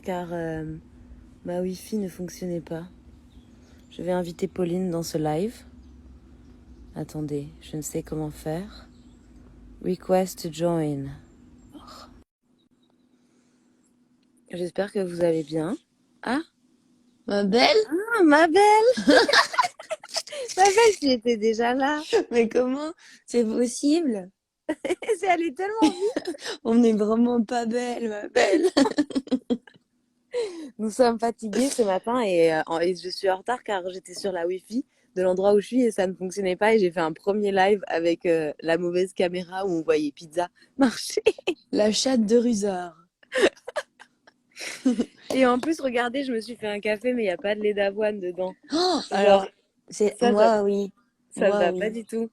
Car ma Wi-Fi ne fonctionnait pas. Je vais inviter Pauline dans ce live. Attendez, je ne sais comment faire. Request to join. Oh. J'espère que vous allez bien. Ah, Ma belle? ah ma belle. Ma belle, tu étais déjà là. Mais comment c'est possible? C'est allé tellement vite. On n'est vraiment pas belle, ma belle. Nous sommes fatigués ce matin et je suis en retard car j'étais sur la Wi-Fi de l'endroit où je suis et ça ne fonctionnait pas et j'ai fait un premier live avec la mauvaise caméra où on voyait pizza marcher. La chatte de Rusard. Et en plus, regardez, je me suis fait un café mais il n'y a pas de lait d'avoine dedans. Oh, Genre, alors, c'est ça, ça, moi, oui. ça Moi, va pas oui. du tout.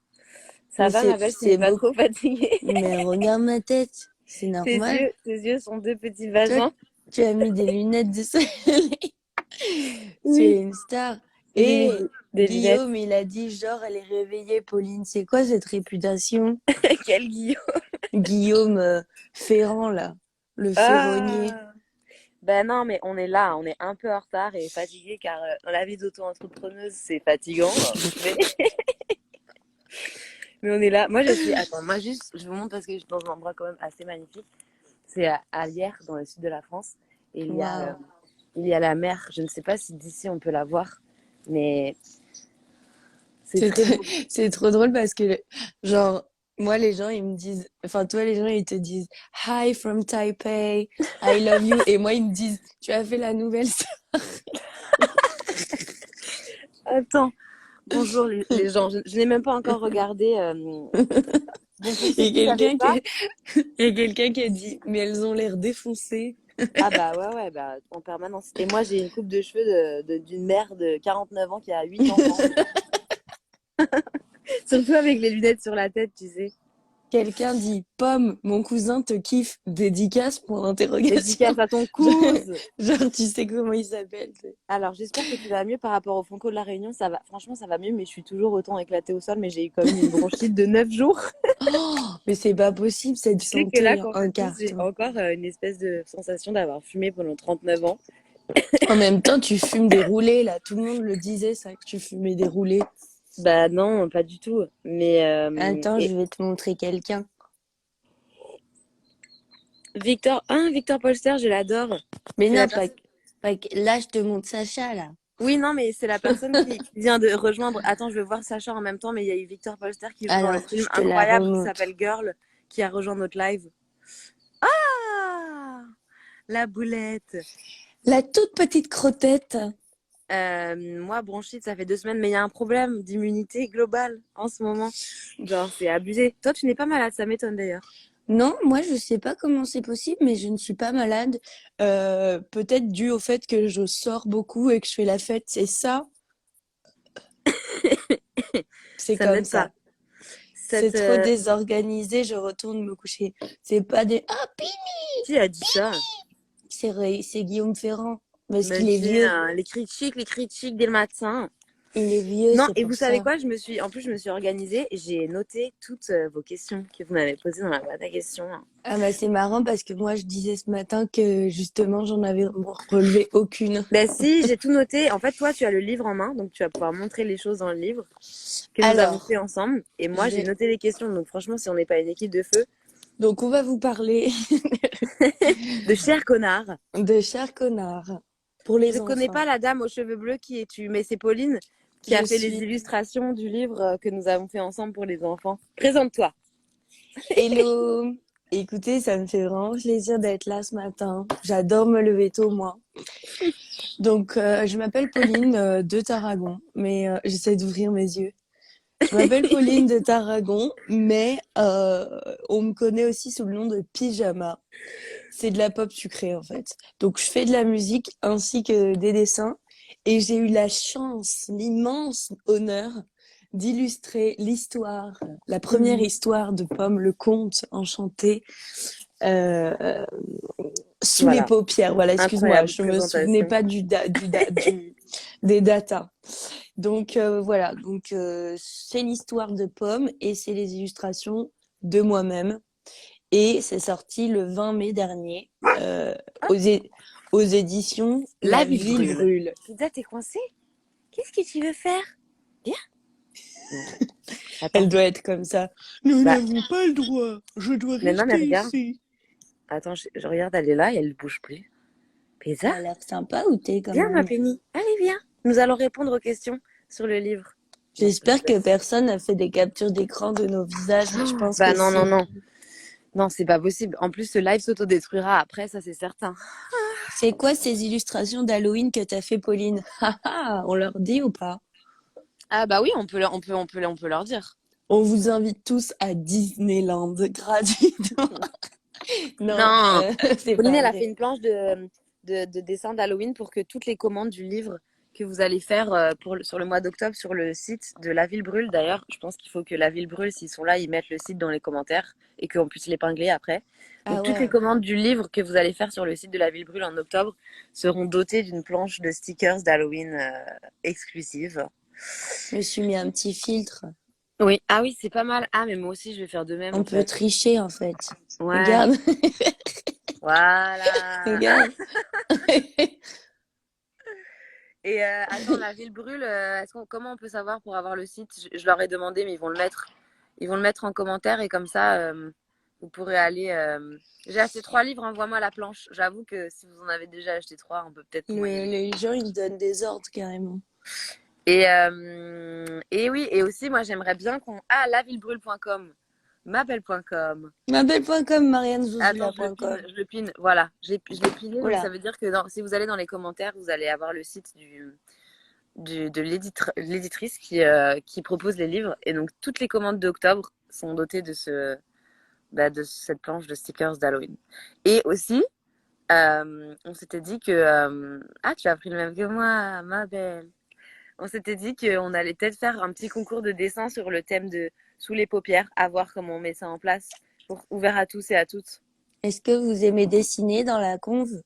Ça Mais va, ma belle, tu n'es c'est pas beaucoup. trop fatiguée. Mais regarde ma tête. C'est normal. Tes yeux sont deux petits Toi, vagins. tu as mis des lunettes de soleil. Tu Oui, es une star. j'ai mis Et des lunettes. Guillaume, il a dit genre, elle est réveillée, Pauline. C'est quoi cette réputation? Quel Guillaume. Guillaume Ferrand, là. Le ferronnier. Ah. Ben non, mais on est là, on est un peu en retard et fatigué car dans la vie d'auto-entrepreneuse, c'est fatigant. Mais, mais on est là. Moi, je suis. Attends, moi, juste, je vous montre parce que je suis dans un endroit quand même assez magnifique. C'est à Lierre, dans le sud de la France. Et Waouh. il y a la mer. Je ne sais pas si d'ici on peut la voir, mais c'est C'est très tr- beau. c'est trop drôle parce que, genre, moi, les gens, ils me disent, enfin, toi, les gens, ils te disent Hi from Taipei, I love you. Et moi, ils me disent, tu as fait la nouvelle. Attends, bonjour les gens. Je n'ai même pas encore regardé. Bon, pour ceux Et qui ne savaient quelqu'un pas, qui, et quelqu'un qui a dit, mais elles ont l'air défoncées. ah bah ouais, ouais, bah en permanence. Et moi, j'ai une coupe de cheveux d'une mère de 49 ans qui a 8 enfants. Surtout avec les lunettes sur la tête, tu sais. Quelqu'un dit, Pomme, mon cousin te kiffe, dédicace pour l'interrogation. Dédicace à ton Genre, cousin. genre, tu sais comment il s'appelle. Alors, j'espère que tu vas mieux par rapport au Franco de la Réunion. Ça va, franchement, ça va mieux, mais je suis toujours autant éclatée au sol. Mais j'ai eu quand même une bronchite de 9 jours. Oh, mais c'est pas possible, cette Tu sais que là, santé, quand je un tousse, j'ai carton. encore une espèce de sensation d'avoir fumé pendant 39 ans. En même temps, tu fumes des roulés, là. Tout le monde le disait, ça, que tu fumais des roulés. Bah non, pas du tout. Mais Attends, je vais te montrer quelqu'un. Victor Polster, je l'adore. Mais C'est la non, personne. là, je te montre Sacha, là. Oui, non, mais c'est la personne qui vient de rejoindre. Attends, je veux voir Sacha en même temps, mais il y a eu Victor Polster qui joue dans le Alors, film je te la incroyable qui remonte. s'appelle Girl, qui a rejoint notre live. Ah, la boulette. La toute petite crottette. Moi, bronchite, ça fait 2 semaines, mais il y a un problème d'immunité globale en ce moment. Genre, c'est abusé. Toi, tu n'es pas malade, ça m'étonne d'ailleurs. Non, moi, je sais pas comment c'est possible, mais je ne suis pas malade. Peut-être dû au fait que je sors beaucoup et que je fais la fête. C'est ça, c'est Ça comme n'aide pas. ça. C'est Cette, trop désorganisé, je retourne me coucher. C'est pas des... Ah, Qui a dit ça? c'est Guillaume Ferrand. Parce Mais qu'il est vieux. les critiques dès le matin. Il est vieux, Non, c'est et pour vous savez ça. quoi? En plus, je me suis organisée. J'ai noté toutes vos questions que vous m'avez posées dans la boîte à questions. Ah bah c'est marrant parce que moi je disais ce matin que justement j'en avais relevé aucune. Ben si, j'ai tout noté. En fait, toi, tu as le livre en main, donc tu vas pouvoir montrer les choses dans le livre que nous avons fait Alors, ensemble. Et moi, je j'ai vais... noté les questions. Donc franchement, si on n'est pas une équipe de feu, Donc on va vous parler de chers connards. de Cher connard pour Je les connais pas enfants. la dame aux cheveux bleus qui es-tu, mais c'est Pauline qui Je a fait les suis illustrations du livre que nous avons fait ensemble pour les enfants. Présente-toi. Hello. Écoutez, ça me fait vraiment plaisir d'être là ce matin. J'adore me lever tôt moi. Donc je m'appelle Pauline de Tarragon, mais j'essaie d'ouvrir mes yeux. Je m'appelle Pauline de Tarragon, mais on me connaît aussi sous le nom de Pyjama. C'est de la pop sucrée en fait. Donc je fais de la musique ainsi que des dessins et j'ai eu la chance, l'immense honneur d'illustrer l'histoire, la première Mhm. histoire de Pomme le Conte enchanté euh, sous les Voilà, paupières. Voilà, excuse-moi, incroyable je me souvenais présentation. pas des datas. Donc voilà, donc c'est l'histoire de Pomme et c'est les illustrations de moi-même et c'est sorti le 20 mai dernier euh, Ah, aux, é- aux éditions La La ville ville brûle. brûle. Pizza, t'es coincée? Qu'est-ce que tu veux faire? Viens. Non. Attends. Elle doit être comme ça. Nous Bah, n'avons pas le droit. Je dois mais non, mais rester regarde. ici. Attends, je regarde, elle est là et elle bouge plus. Pizza? Elle a l'air sympa ou t'es quand Viens, ma même? Penny. Allez, viens. Nous allons répondre aux questions sur le livre. Non, je J'espère que laisse. personne n'a fait des captures d'écran de nos visages, mais je pense Bah que non, non, si. non. Non, c'est pas possible. En plus, ce live s'autodétruira après, ça c'est certain. C'est quoi ces illustrations d'Halloween que t'as fait, Pauline? Haha, on leur dit ou pas? Ah bah oui, on peut leur dire. On vous invite tous à Disneyland gratuitement. Non, Non, c'est Pauline, pas elle a fait vrai. une planche de dessin d'Halloween pour que toutes les commandes du livre que vous allez faire sur le mois d'octobre sur le site de La Ville Brûle. D'ailleurs, je pense qu'il faut que La Ville Brûle, s'ils sont là, ils mettent le site dans les commentaires et qu'on puisse l'épingler après. Ah Donc, toutes les ouais, commandes du livre que vous allez faire sur le site de La Ville Brûle en octobre seront dotées d'une planche de stickers d'Halloween exclusive. je me suis mis un petit filtre. Oui, ah oui, c'est pas mal. Ah, mais moi aussi, je vais faire de même On en peut fait. tricher en fait. Ouais, Regarde, voilà. regarde. Et attends, La Ville Brûle, comment on peut savoir pour avoir le site? Je leur ai demandé, mais ils vont le mettre en commentaire et comme ça, vous pourrez aller. J'ai acheté 3 livres, envoie-moi la planche. J'avoue que si vous en avez déjà acheté 3, on peut peut-être moyenner. Les gens, ils donnent des ordres carrément. Et oui, et aussi, moi, j'aimerais bien qu'on. Ah, lavillebrûle.com, mabelle.com. Mabelle.com, Attends, mariannezouzula.com. je le pine. Voilà, je l'ai piné, donc ça Oula. veut dire que si vous allez dans les commentaires, vous allez avoir le site de l'éditrice qui propose les livres. Et donc, toutes les commandes d'octobre sont dotées de cette planche de stickers d'Halloween. Et aussi, on s'était dit que. Ah, tu as pris le même que moi, ma belle. On s'était dit qu'on allait peut-être faire un petit concours de dessin sur le thème de Sous les paupières, à voir comment on met ça en place, ouvert à tous et à toutes. Est-ce que vous aimez dessiner dans la conve?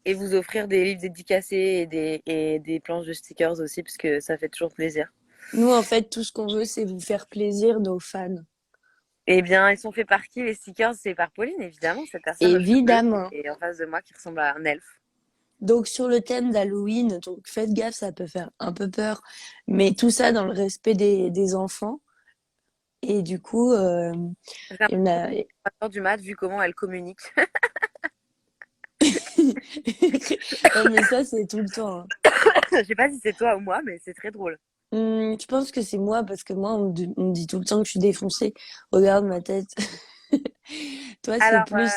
Et vous offrir des livres dédicacés et des planches de stickers aussi, parce que ça fait toujours plaisir. Nous, en fait, tout ce qu'on veut, c'est vous faire plaisir, nos fans. Eh bien, ils sont faits par qui les stickers? C'est par Pauline, évidemment, cette personne aux cheveux bleus Évidemment. et en face de moi qui ressemble à un elfe. Donc, sur le thème d'Halloween, donc faites gaffe, ça peut faire un peu peur, mais tout ça dans le respect des enfants. Et du coup, J'ai l'impression il y en a... que c'est 3 heures du mat, vu comment elle communique. Ouais, mais ça, c'est tout le temps, hein. Je sais pas si c'est toi ou moi, mais c'est très drôle. Je pense que c'est moi, parce que moi, on me dit tout le temps que je suis défoncée. Regarde ma tête. Toi, c'est Alors, plus...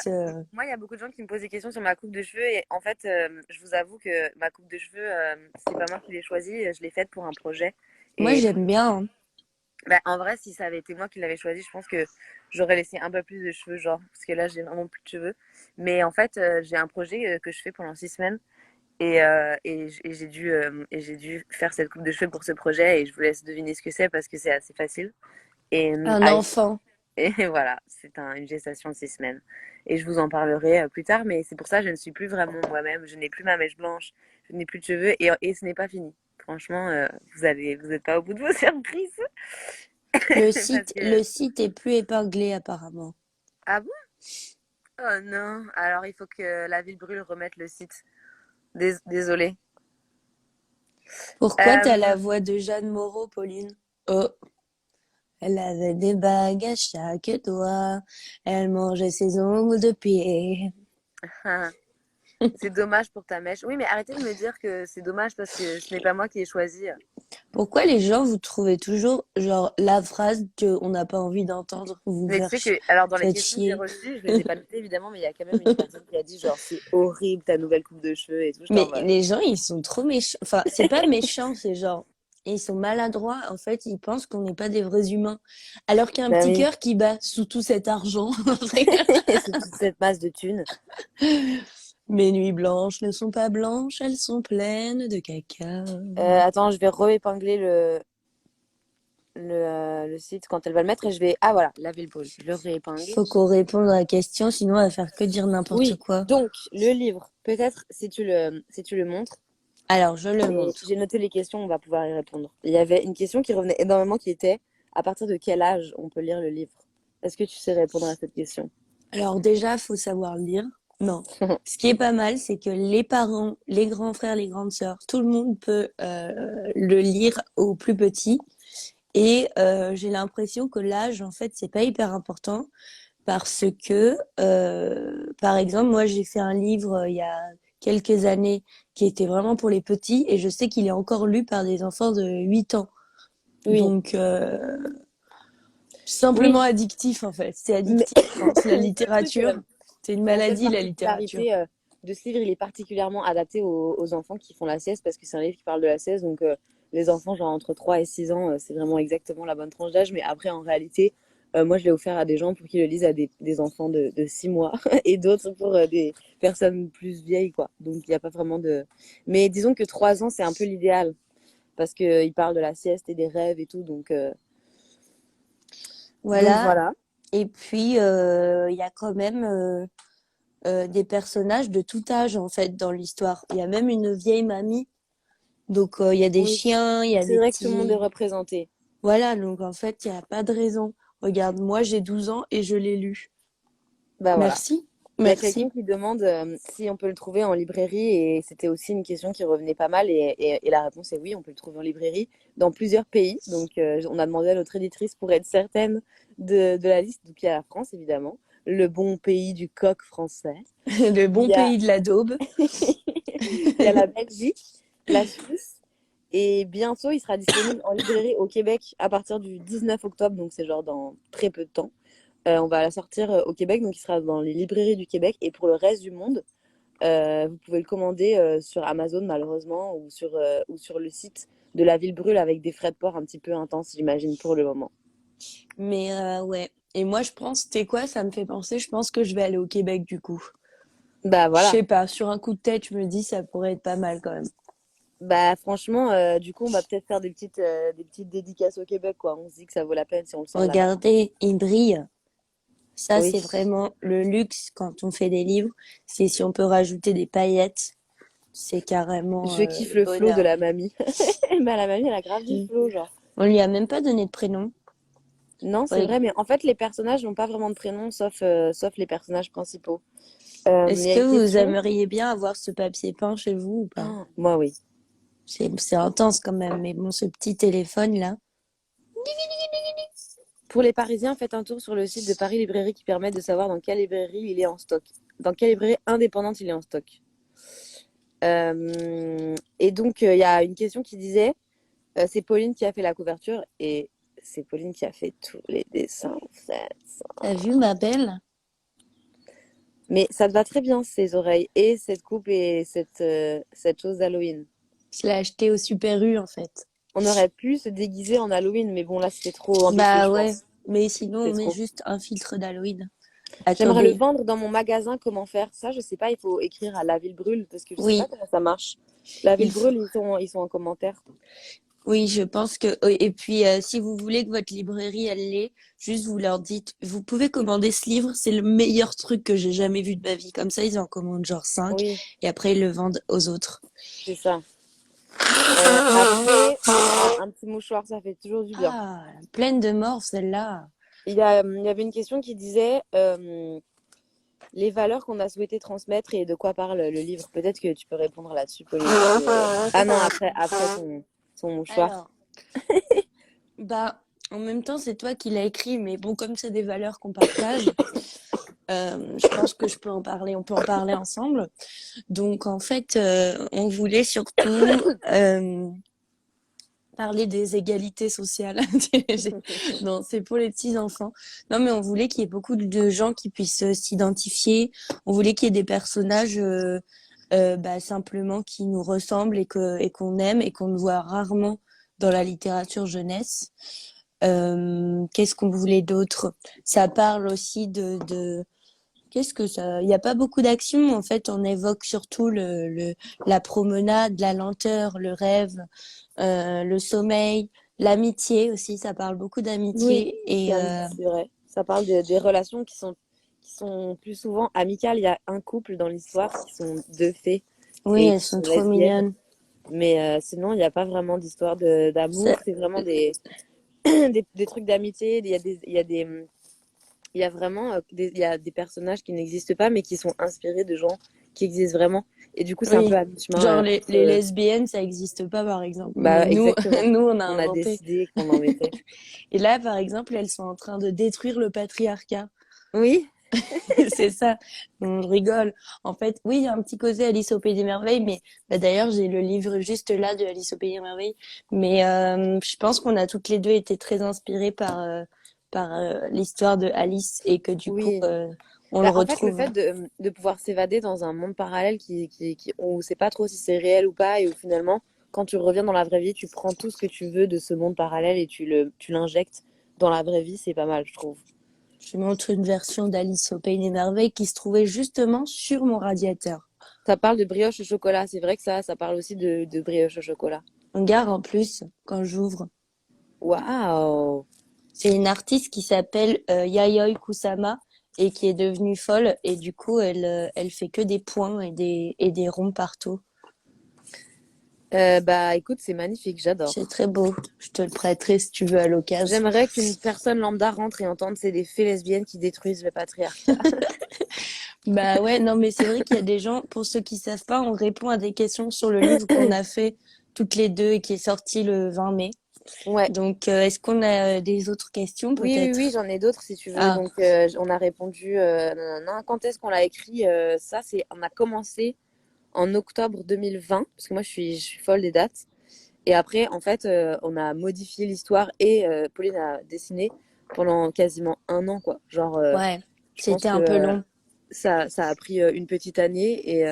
moi, il y a beaucoup de gens qui me posent des questions sur ma coupe de cheveux et en fait, je vous avoue que ma coupe de cheveux, c'est pas moi qui l'ai choisie, je l'ai faite pour un projet. Moi, Et j'aime bien, hein. bah, en vrai, si ça avait été moi qui l'avais choisi, je pense que j'aurais laissé un peu plus de cheveux, genre, parce que là, j'ai vraiment plus de cheveux. Mais en fait, j'ai un projet que je fais pendant 6 semaines et j'ai dû faire cette coupe de cheveux pour ce projet et je vous laisse deviner ce que c'est parce que c'est assez facile. Et, Un enfant. et voilà, c'est une gestation de 6 semaines. Et je vous en parlerai plus tard, mais c'est pour ça que je ne suis plus vraiment moi-même. Je n'ai plus ma mèche blanche, je n'ai plus de cheveux et ce n'est pas fini. Franchement, vous n'êtes pas au bout de vos surprises. Parce que, Le site est plus épinglé, apparemment. ah bon? Oh non. Alors il faut que la ville brûle remette le site. Désolée. Pourquoi t'as la Euh, voix de Jeanne Moreau, Pauline? Oh, elle avait des bagues à chaque doigt. Elle mangeait ses ongles de pied. c'est dommage pour ta mèche. Oui, mais arrêtez de me dire que c'est dommage parce que ce n'est pas moi qui ai choisi. Pourquoi les gens vous trouvez toujours, genre, la phrase qu'on n'a pas envie d'entendre pour vous Mais tu faire sais que, alors dans les faites questions que j'ai chier? reçues, je les ai pas notées évidemment, mais il y a quand même une personne qui a dit genre c'est horrible ta nouvelle coupe de cheveux et tout. J'étais en Mais mode. les gens, ils sont trop méchants. Enfin, c'est pas méchant, c'est genre, ils sont maladroits. En fait, ils pensent qu'on n'est pas des vrais humains. Alors qu'il y a un Bah petit oui, cœur qui bat sous tout cet argent. c'est toute cette masse de thunes. Mes nuits blanches ne sont pas blanches, elles sont pleines de caca. Attends, je vais re-épingler le site quand elle va le mettre et je vais. Ah voilà, la ville brûle. Je le réépingle. Faut qu'on réponde à la question, sinon on va faire que dire n'importe Oui, quoi. donc le livre, peut-être si tu le montres. Alors, je le Et montre. j'ai noté les questions, on va pouvoir y répondre. Il y avait une question qui revenait énormément qui était à partir de quel âge on peut lire le livre? Est-ce que tu sais répondre à cette question? Alors déjà, faut savoir lire. Non. Ce qui est pas mal, c'est que les parents, les grands frères, les grandes sœurs, tout le monde peut le lire aux plus petits. Et j'ai l'impression que l'âge, en fait, c'est pas hyper important parce que, par exemple, moi, j'ai fait un livre il y a quelques années qui était vraiment pour les petits et je sais qu'il est encore lu par des enfants de 8 ans. Oui, Donc, simplement oui, addictif, en fait. C'est mais addictif, je pense. La le truc, littérature, c'est une cette maladie, la littérature. particularité de ce livre, il est particulièrement adapté aux enfants qui font la sieste parce que c'est un livre qui parle de la sieste. Donc, les enfants, genre entre 3 et 6 ans, c'est vraiment exactement la bonne tranche d'âge. Mais après, en réalité, moi, je l'ai offert à des gens pour qu'ils le lisent à des enfants de 6 mois et d'autres pour des personnes plus vieilles, quoi. Donc, il n'y a pas vraiment de. Mais disons que 3 ans, c'est un peu l'idéal parce qu'il parle de la sieste et des rêves et tout. Donc Voilà. voilà. Et puis, il y a quand même des personnages de tout âge, en fait, dans l'histoire. Il y a même une vieille mamie. Donc, il y a des Oui, chiens, il y a c'est des vrai que tout le monde est petits... représenté. Voilà, donc en fait, il n'y a pas de raison. Regarde, moi, j'ai 12 ans et je l'ai lu. Bah voilà. Merci. Il y a quelqu'un Merci. qui demande si on peut le trouver en librairie et c'était aussi une question qui revenait pas mal et la réponse est oui, on peut le trouver en librairie dans plusieurs pays. Donc on a demandé à notre éditrice pour être certaine de la liste. Donc il y a la France évidemment, le bon pays du coq français. Le Il bon y a, pays de la daube. il y a la Belgique, la Suisse et bientôt il sera disponible en librairie au Québec à partir du 19 octobre, donc c'est genre dans très peu de temps. On va la sortir au Québec, donc il sera dans les librairies du Québec et pour le reste du monde. Vous pouvez le commander sur Amazon malheureusement ou sur le site de La Ville Brûle avec des frais de port un petit peu intenses, j'imagine, pour le moment. Mais ouais. Et moi, je pense, tu sais quoi, ça me fait penser, je pense que je vais aller au Québec du coup. Bah Je voilà. sais pas, sur un coup de tête, je me dis, ça pourrait être pas mal quand même. Bah franchement, du coup, on va peut-être faire des petites dédicaces au Québec, quoi. On se dit que ça vaut la peine si on le sort là-bas. Regardez, il brille. Ça, Oui. c'est vraiment le luxe quand on fait des livres. C'est si on peut rajouter des paillettes, c'est carrément Je kiffe le le flow de bonheur. la mamie. Bah la mamie, elle a grave du Mm. flow, genre. On lui a même pas donné de prénom. Non, c'est Oui. vrai, mais en fait, les personnages n'ont pas vraiment de prénom, sauf les personnages principaux. Il Est-ce y a que une vous question. aimeriez bien avoir ce papier peint chez vous ou pas? Oh, moi, oui. C'est intense quand même, mais bon, ce petit téléphone là. Pour les Parisiens, faites un tour sur le site de Paris Librairie qui permet de savoir dans quelle librairie il est en stock. Dans quelle librairie indépendante il est en stock. Et donc, il y a une question qui disait, c'est Pauline qui a fait la couverture et c'est Pauline qui a fait tous les dessins, en fait. T'as vu ma belle? Mais ça te va très bien, ces oreilles et cette coupe et cette chose d'Halloween. Je l'ai acheté au Super U en fait. On aurait pu se déguiser en Halloween, mais bon, là, c'était trop ambitieux, Bah je ouais, pense. mais sinon C'est on met trop. juste un filtre d'Halloween. J'aimerais le Attendez. vendre dans mon magasin. Comment faire ça? Je sais pas. Il faut écrire à La Ville Brûle parce que je sais pas Oui, comment ça marche. La Ville il faut. Brûle, ils sont en commentaire. Oui, je pense que. Et puis, si vous voulez que votre librairie elle l'ait, juste vous leur dites, vous pouvez commander ce livre, c'est le meilleur truc que j'ai jamais vu de ma vie. Comme ça, ils en commandent genre 5 Oui, et après ils le vendent aux autres. c'est ça. Après, un petit mouchoir, ça fait toujours du bien. Ah, pleine de morve celle-là. Il y avait une question qui disait les valeurs qu'on a souhaité transmettre et de quoi parle le livre. Peut-être que tu peux répondre là-dessus, Pauline. Ah non, après ton mouchoir. Alors, bah, en même temps, c'est toi qui l'as écrit, mais bon, comme c'est des valeurs qu'on partage, je pense que je peux en parler, on peut en parler ensemble. Donc, en fait, on voulait surtout parler des égalités sociales. Non, c'est pour les petits enfants. Non, mais on voulait qu'il y ait beaucoup de gens qui puissent s'identifier. On voulait qu'il y ait des personnages bah, simplement qui nous ressemblent et qu'on aime et qu'on voit rarement dans la littérature jeunesse. Qu'est-ce qu'on voulait d'autre? Ça parle aussi de qu'est-ce que ça? Il n'y a pas beaucoup d'action. En fait, on évoque surtout la promenade, la lenteur, le rêve, le sommeil, l'amitié aussi. Ça parle beaucoup Oui, d'amitié et c'est vrai. Ça parle des relations qui sont plus souvent amicales. Il y a un couple dans l'histoire qui sont deux fées oui, et elles qui sont sont trop lesbiennes. mignonnes. Mais sinon, il n'y a pas vraiment d'histoire d'amour. Ça- C'est vraiment des trucs d'amitié. Il y a des Il y a vraiment il y a des personnages qui n'existent pas, mais qui sont inspirés de gens qui existent vraiment. Et du coup, c'est un peu Oui. à mi-chemin Genre entre. les lesbiennes, ça existe pas, par exemple. Mais Bah, nous, exactement. nous, on a On a inventé. décidé qu'on en mettait. Et là, par exemple, elles sont en train de détruire le patriarcat. Oui, C'est ça. On rigole. En fait, oui, il y a un petit côté Alice au Pays des Merveilles, mais bah, d'ailleurs, j'ai le livre juste là de Alice au Pays des Merveilles. Mais je pense qu'on a toutes les deux été très inspirées par l'histoire de Alice et que du coup, oui. on le Bah, en fait, le retrouve. fait de pouvoir s'évader dans un monde parallèle où on sait pas trop si c'est réel ou pas, et où finalement, quand tu reviens dans la vraie vie, tu prends tout ce que tu veux de ce monde parallèle et tu l'injectes dans la vraie vie, c'est pas mal, je trouve. Je montre une version d'Alice au Pays des Merveilles qui se trouvait justement sur mon radiateur. Ça parle de brioche au chocolat, c'est vrai que ça parle aussi de brioche au chocolat. Regarde en plus quand j'ouvre. Waouh! C'est une artiste qui s'appelle Yayoi Kusama et qui est devenue folle et du coup elle fait que des points et des ronds partout. Bah écoute, c'est magnifique, C'est j'adore. très beau. Je te le prêterai si tu veux à l'occasion. J'aimerais qu'une personne lambda rentre et entende c'est des fées lesbiennes qui détruisent le patriarcat. Bah ouais, non mais c'est vrai qu'il y a des gens, pour ceux qui savent pas, on répond à des questions sur le livre qu'on a fait toutes les deux et qui est sorti le 20 mai. Ouais. Donc est-ce qu'on a des autres questions Oui, oui, oui, peut-être? j'en ai d'autres si tu veux. Ah, Donc, on a répondu. Nanana. Quand est-ce qu'on l'a écrit? Ça, on a commencé en octobre 2020, parce que moi, je suis folle des dates. Et après, en fait, on a modifié l'histoire et Pauline a dessiné pendant quasiment un an, quoi. Genre, ouais, je pense c'était que un peu long. ça a pris une petite année. Et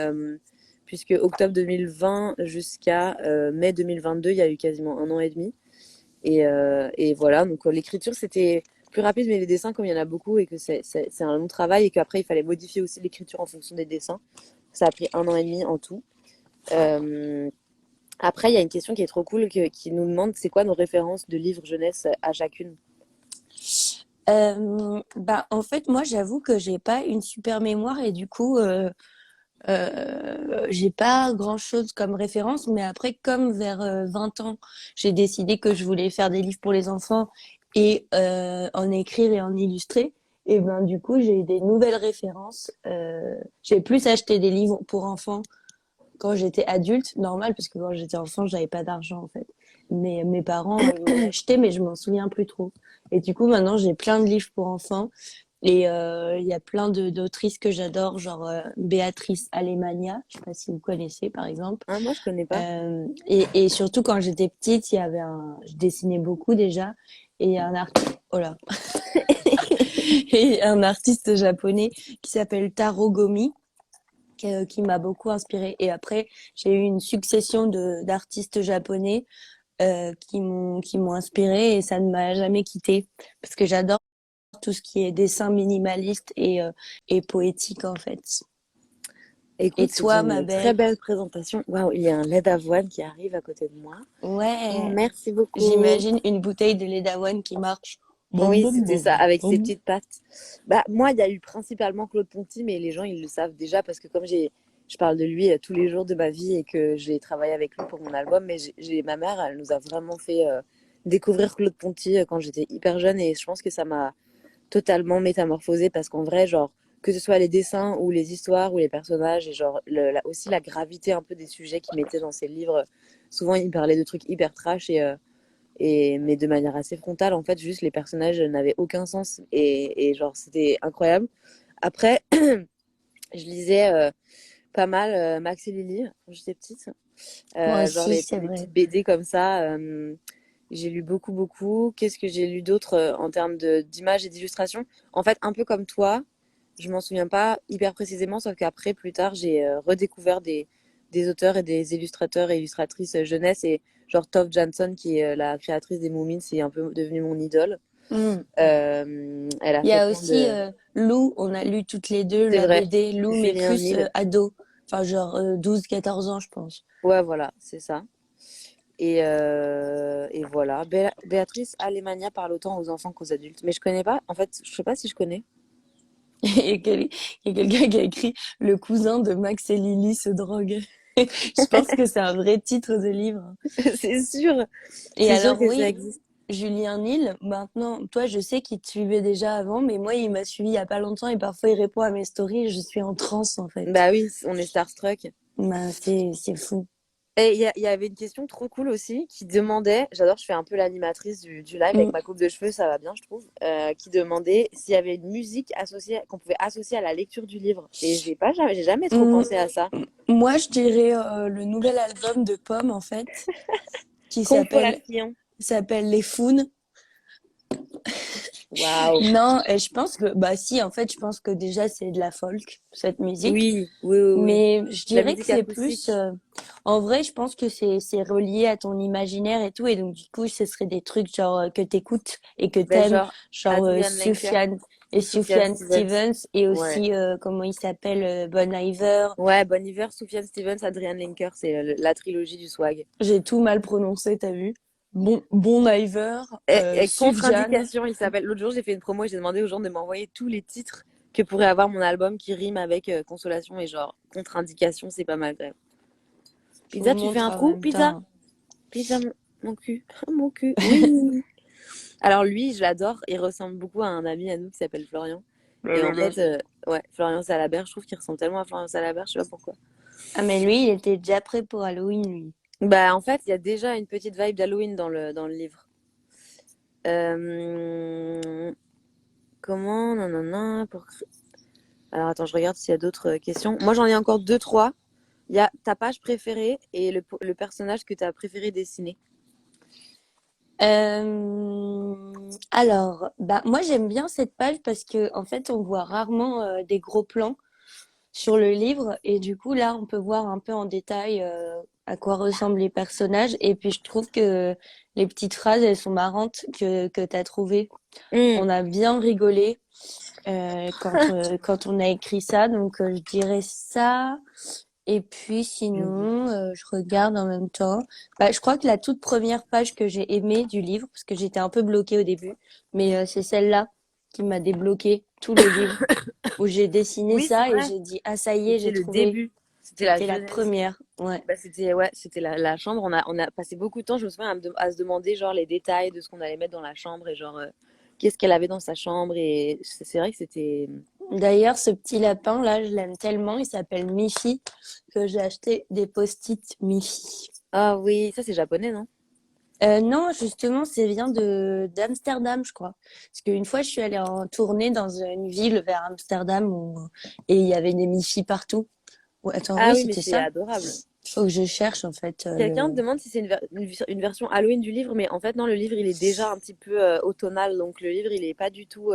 puisque octobre 2020 jusqu'à mai 2022, il y a eu quasiment un an et demi. Et voilà, donc l'écriture c'était plus rapide, mais les dessins, comme il y en a beaucoup et que c'est un long travail et qu'après il fallait modifier aussi l'écriture en fonction des dessins, ça a pris un an et demi en tout. Euh, Après, il y a une question qui est trop cool qui nous demande c'est quoi nos références de livres jeunesse à chacune. Bah en fait moi j'avoue que j'ai pas une super mémoire et du coup j'ai pas grand-chose comme référence, mais après, comme vers 20 ans, j'ai décidé que je voulais faire des livres pour les enfants et en écrire et en illustrer. Et ben du coup, j'ai des nouvelles références. J'ai plus acheté des livres pour enfants quand j'étais adulte, normal, parce que quand j'étais enfant, j'avais pas d'argent en fait. Mais mes parents ils m'en achetaient, mais je m'en souviens plus trop. Et du coup, maintenant, j'ai plein de livres pour enfants. Et il y a plein d'autrices que j'adore, genre Béatrice Alemania, je sais pas si vous connaissez par exemple. Hein, moi je connais pas. Et surtout quand j'étais petite, je dessinais beaucoup déjà, et un artiste, oh là, et un artiste japonais qui s'appelle Taro Gomi, qui m'a beaucoup inspirée. Et après, j'ai eu une succession d'artistes japonais qui m'ont inspirée et ça ne m'a jamais quittée parce que j'adore tout ce qui est dessin minimaliste et poétique en fait. Et Écoute, c'était toi, ma une très belle? belle présentation. Waouh, il y a un lait d'avoine qui arrive à côté de moi. Oh, Ouais, merci beaucoup. j'imagine une bouteille de lait d'avoine qui marche. Boum, Oui, boum, c'était ça, boum, avec ses boum. petites pattes. Bah, moi, il y a eu principalement Claude Ponty, mais les gens, ils le savent déjà parce que comme je parle de lui tous les jours de ma vie et que j'ai travaillé avec lui pour mon album, mais ma mère, elle nous a vraiment fait découvrir Claude Ponty quand j'étais hyper jeune et je pense que ça m'a totalement métamorphosée parce qu'en vrai, genre, que ce soit les dessins ou les histoires ou les personnages et genre aussi la gravité un peu des sujets qu'il mettait dans ses livres. Souvent, il parlait de trucs hyper trash mais de manière assez frontale, en fait, juste les personnages n'avaient aucun sens et genre c'était incroyable. Après, je lisais pas mal Max et Lily quand j'étais petite. Moi Genre aussi, c'est les vrai. petites BD comme ça. J'ai lu beaucoup, beaucoup. Qu'est-ce que j'ai lu d'autre en termes d'images et d'illustrations? En fait, un peu comme toi, je m'en souviens pas hyper précisément, sauf qu'après, plus tard, j'ai redécouvert des auteurs et des illustrateurs et illustratrices jeunesse et genre Tove Jansson, qui est la créatrice des Moomins, c'est un peu devenu mon idole. Hmm. Elle a Il y fait a plein aussi de... Lou, on a lu toutes les deux C'est la vrai, BD Lou, mais Julien plus Nil. ado. Enfin, genre 12-14 ans, je pense. Ouais, voilà, c'est ça. Et voilà. Béatrice Alemania parle autant aux enfants qu'aux adultes. Mais je connais pas. En fait, je sais pas si je connais. Il y a quelqu'un qui a écrit Le cousin de Max et Lily se drogue. Je pense que c'est un vrai titre de livre. C'est sûr. Et C'est sûr alors, que ça oui, existe. Julien Nil, maintenant, toi, je sais qu'il te suivait déjà avant, mais moi, il m'a suivi il y a pas longtemps et parfois il répond à mes stories et je suis en transe, en fait. Bah oui, on est starstruck. Bah, c'est fou. Et il y avait une question trop cool aussi qui demandait, j'adore, je fais un peu l'animatrice du live avec Mm, ma coupe de cheveux, ça va bien, je trouve, qui demandait s'il y avait une musique associée, qu'on pouvait associer à la lecture du livre. Et j'ai jamais trop mm. pensé à ça. Moi, je dirais le nouvel album de Pomme, en fait, qui Consolation. s'appelle Les Founes. Waouh. Non, et je pense que, bah si, en fait, je pense que déjà, c'est de la folk, cette musique. Oui, oui, oui, oui. Mais je La dirais que musique c'est plus, acoustique. en vrai, je pense que c'est relié à ton imaginaire et tout. Et donc, du coup, ce serait des trucs genre que t'écoutes et que Ben, t'aimes, genre, genre Adrian Lenker Sufjan et ou Sufjan Sufjan Stevens. Stevens et Ouais. aussi, comment il s'appelle, Bon Iver. Ouais, Bon Iver, Sufjan Stevens, Adrian Lenker, c'est la trilogie du swag. J'ai tout mal prononcé, t'as vu? Bon Iver, Et Sufjan. contre-indication, il s'appelle. L'autre jour, j'ai fait une promo et j'ai demandé aux gens de m'envoyer tous les titres que pourrait avoir mon album qui riment avec Consolation et genre contre-indication, c'est pas mal quand même. Je vous Pizza, tu fais montre un en trou? même Pizza? temps. Pizza, mon cul. Mon cul. Oui. Alors lui, je l'adore. Il ressemble beaucoup à un ami à nous qui s'appelle Florian. Et en fait, ouais, Florian Salabert, je trouve qu'il ressemble tellement à Florian Salabert, je sais pas pourquoi. Ah, mais lui, il était déjà prêt pour Halloween, lui. Bah, en fait, il y a déjà une petite vibe d'Halloween dans le livre. Euh, Comment? Non, non, non. Alors, attends, je regarde s'il y a d'autres questions. Moi, j'en ai encore deux, trois. Il y a ta page préférée et le personnage que tu as préféré dessiner. Alors, bah moi j'aime bien cette page parce que en fait on voit rarement des gros plans sur le livre et du coup là on peut voir un peu en détail à quoi ressemblent les personnages et puis je trouve que les petites phrases elles sont marrantes que t'as trouvées. Hmm. On a bien rigolé quand on a écrit ça donc je dirais ça. Et puis Mhm. sinon, je regarde en même temps. Bah, je crois que la toute première page que j'ai aimée du livre, parce que j'étais un peu bloquée au début, mais c'est celle-là qui m'a débloqué tout le livre, où j'ai dessiné Oui, c'est ça et vrai. j'ai dit, ah ça y est, C'était j'ai le trouvé. début. C'était la C'était la genèse. première. Ouais. Bah, c'était ouais, c'était la chambre. On a passé beaucoup de temps, je me souviens, à se demander genre les détails de ce qu'on allait mettre dans la chambre et genre qu'est-ce qu'elle avait dans sa chambre. Et c'est vrai que c'était. D'ailleurs, ce petit lapin là, je l'aime tellement. Il s'appelle Miffy, que j'ai acheté des post-it Miffy. Ah oui, ça c'est japonais, non? Non, justement, ça vient de d'Amsterdam, je crois. Parce qu'une fois, je suis allée en tournée dans une ville vers Amsterdam et il y avait des Miffy partout. Ouais, attends, Ah oui, oui, mais c'était c'est ça. adorable. Faut que je cherche en fait Quelqu'un le. demande si c'est une version Halloween du livre, mais en fait, non, le livre, il est déjà un petit peu automnal. Donc, le livre, il n'est pas du tout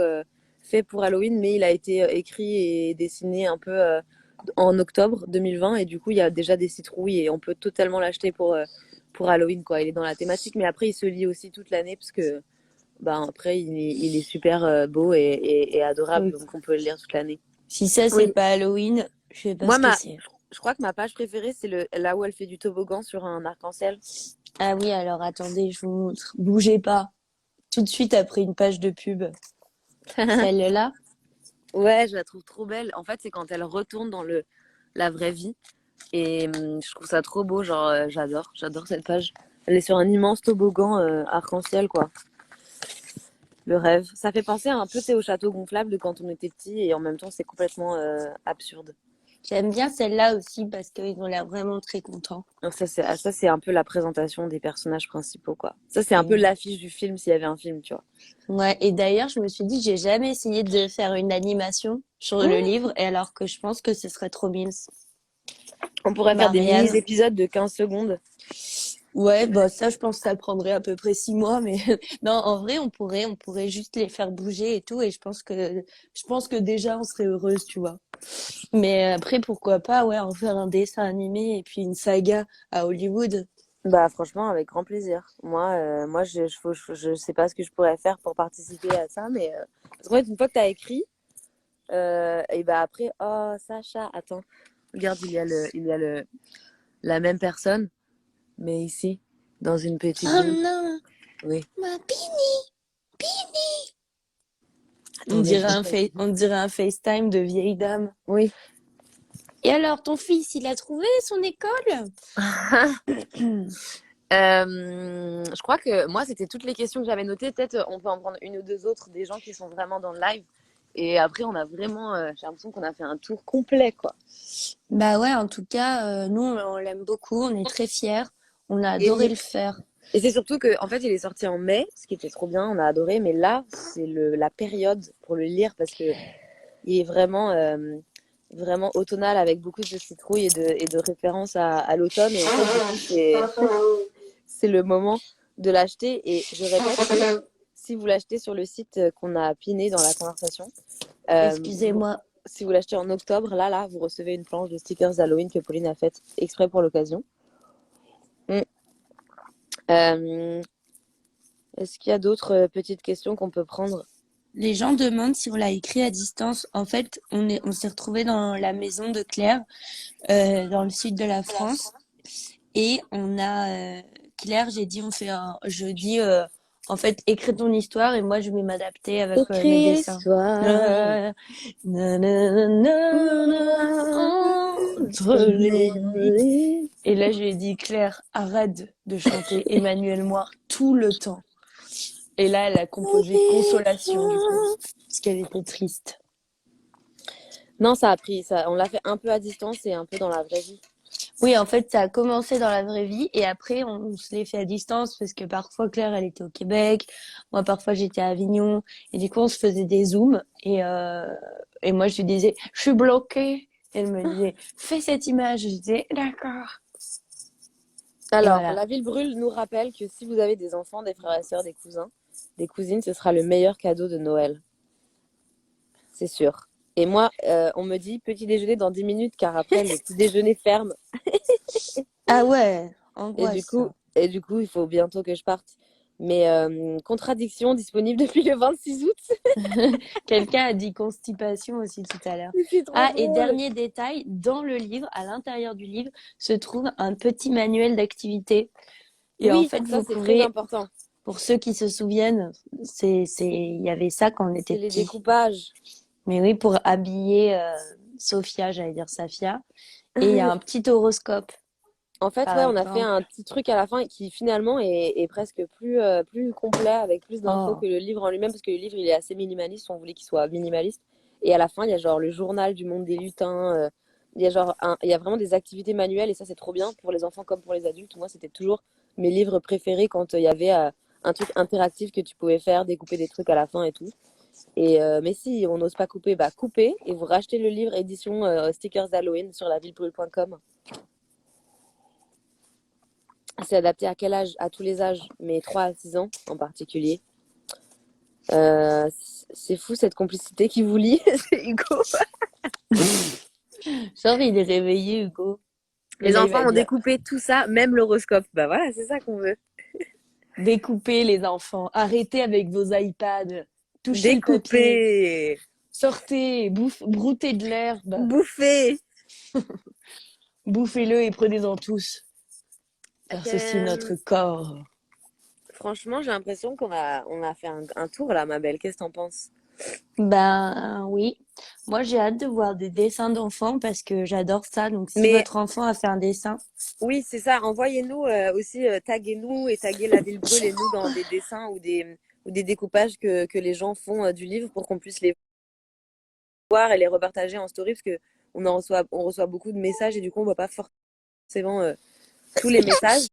fait pour Halloween, mais il a été écrit et dessiné un peu en octobre 2020. Et du coup, il y a déjà des citrouilles et on peut totalement l'acheter pour Halloween, quoi. Il est dans la thématique, mais après, il se lit aussi toute l'année parce que, ben, après, il est super beau et adorable. Oui. Donc, on peut le lire toute l'année. Si ça, c'est Oui. pas Halloween, je sais pas Moi, ce que c'est. je crois que ma page préférée, c'est là où elle fait du toboggan sur un arc-en-ciel. Ah oui, alors attendez, je vous montre. Bougez pas. Tout de suite après une page de pub. Celle-là. Ouais, je la trouve trop belle. En fait, c'est quand elle retourne dans la vraie vie. Et je trouve ça trop beau. Genre, j'adore cette page. Elle est sur un immense toboggan arc-en-ciel, quoi. Le rêve. Ça fait penser un peu, tu sais, au château gonflable de quand on était petit. Et en même temps, c'est complètement absurde. J'aime bien celle-là aussi parce qu'ils ont l'air vraiment très contents. Donc ça, c'est un peu la présentation des personnages principaux, quoi. Ça, c'est un peu Et l'affiche du film s'il y avait un film, tu vois. ouais, et d'ailleurs, je me suis dit, j'ai jamais essayé de faire une animation sur le Mmh. livre, et alors que je pense que ce serait trop bien. On pourrait faire des Marianne. mini-épisodes de 15 secondes. Ouais, bah ça, je pense que ça prendrait à peu près 6 mois, mais non, en vrai, on pourrait juste les faire bouger et tout, et je pense que déjà, on serait heureuse, tu vois. Mais après, pourquoi pas, ouais, en faire un dessin animé et puis une saga à Hollywood. Bah franchement, avec grand plaisir. Moi je sais pas ce que je pourrais faire pour participer à ça, mais parce qu'en fait, une fois que tu as écrit, et bah après, oh Sacha, attends, regarde, la même personne, mais ici, dans une petite Oh boule. non, Oui. ma Pini. On Attendez, je dirait vais un on dirait un FaceTime de vieille dame. Oui. Et alors, ton fils, il a trouvé son école? Je crois que moi, c'était toutes les questions que j'avais notées. Peut-être on peut en prendre une ou deux autres des gens qui sont vraiment dans le live. Et après, on a vraiment, j'ai l'impression qu'on a fait un tour complet, quoi. Bah ouais, en tout cas, nous, on l'aime beaucoup, on est très fiers, on a Et adoré oui. le faire. Et c'est surtout que, en fait, il est sorti en mai, ce qui était trop bien, on a adoré. Mais là, c'est la période pour le lire parce que il est vraiment, vraiment automnal avec beaucoup de citrouilles et de références à l'automne. Et en fait, du coup, c'est le moment de l'acheter. Et je répète, si vous l'achetez sur le site qu'on a piné dans la conversation, vous, Excusez-moi. si vous l'achetez en octobre, là, vous recevez une planche de stickers Halloween que Pauline a faite exprès pour l'occasion. Mm. Euh, Est-ce qu'il y a d'autres petites questions qu'on peut prendre? Les gens demandent si on l'a écrit à distance. En fait, on s'est retrouvés dans la maison de Claire, dans le sud de la France, et on a Claire. Je dis en fait, écris ton histoire et moi je vais m'adapter avec mes Écris dessins. l'histoire Na, na, na, na, na, entre entre les lits. les... Et là, je lui ai dit, Claire, arrête de chanter Emmanuel Moir tout le temps. Et là, elle a composé Consolation, du coup, parce qu'elle était triste. Non, ça a pris, ça, on l'a fait un peu à distance et un peu dans la vraie vie. Oui, en fait, ça a commencé dans la vraie vie et après, on se l'est fait à distance parce que parfois, Claire, elle était au Québec. Moi, parfois, j'étais à Avignon. Et du coup, on se faisait des zooms. Et moi, je lui disais, je suis bloquée. Elle me disait, fais cette image. Je disais, d'accord. Et Alors, voilà. la ville brûle nous rappelle que si vous avez des enfants, des frères et sœurs, des cousins, des cousines, ce sera le meilleur cadeau de Noël. C'est sûr. Et moi, on me dit petit déjeuner dans 10 minutes car après le petit déjeuner ferme. Ah ouais, Et du angoisse, coup, ça. et du coup, il faut bientôt que je parte. Mais contradiction disponible depuis le 26 août. Quelqu'un a dit constipation aussi tout à l'heure. C'est trop Ah, et drôle. dernier détail, dans le livre, à l'intérieur du livre, se trouve un petit manuel d'activité. Et en Oui, fait, ça vous c'est très pourrez, important. pour ceux qui se souviennent, il y avait ça quand on était C'est les petits. découpages. Mais oui, pour habiller Sophia, j'allais dire Safia. Et il y a un petit horoscope, En fait, par ouais, on a fait un exemple. petit truc à la fin qui finalement est presque plus complet avec plus d'infos que Oh, le livre en lui-même parce que le livre il est assez minimaliste. On voulait qu'il soit minimaliste. Et à la fin, il y a genre le journal du monde des lutins. Il y a genre il y a vraiment des activités manuelles et ça c'est trop bien pour les enfants comme pour les adultes. Moi, c'était toujours mes livres préférés quand il y avait un truc interactif que tu pouvais faire, découper des trucs à la fin et tout. Et mais si on n'ose pas couper, bah coupez et vous rachetez le livre édition stickers d'Halloween sur lavillebrûle.com. C'est adapté à quel âge? À tous les âges, mais 3 à 6 ans en particulier. C'est fou cette complicité qui vous lie, c'est Hugo. genre, il est réveillé, Hugo. Et Les là, il enfants va ont dire, découpé tout ça, même l'horoscope. Bah voilà, c'est ça qu'on veut. découpez les enfants, arrêtez avec vos iPads, touchez le papier. Découper, Sortez, broutez de l'herbe, bouffer. bouffez-le et prenez-en tous, car ceci est Euh, notre corps. Franchement, j'ai l'impression qu'on a fait un tour là, ma belle. Qu'est-ce que t'en penses? Ben oui, moi j'ai hâte de voir des dessins d'enfants parce que j'adore ça. Donc si Mais votre enfant a fait un dessin, oui, c'est ça. Envoyez-nous aussi, taguez-nous et taguez la ville brûle et nous dans des dessins ou des découpages que les gens font du livre pour qu'on puisse les voir et les repartager en story parce que on reçoit beaucoup de messages et du coup on voit pas forcément tous les messages.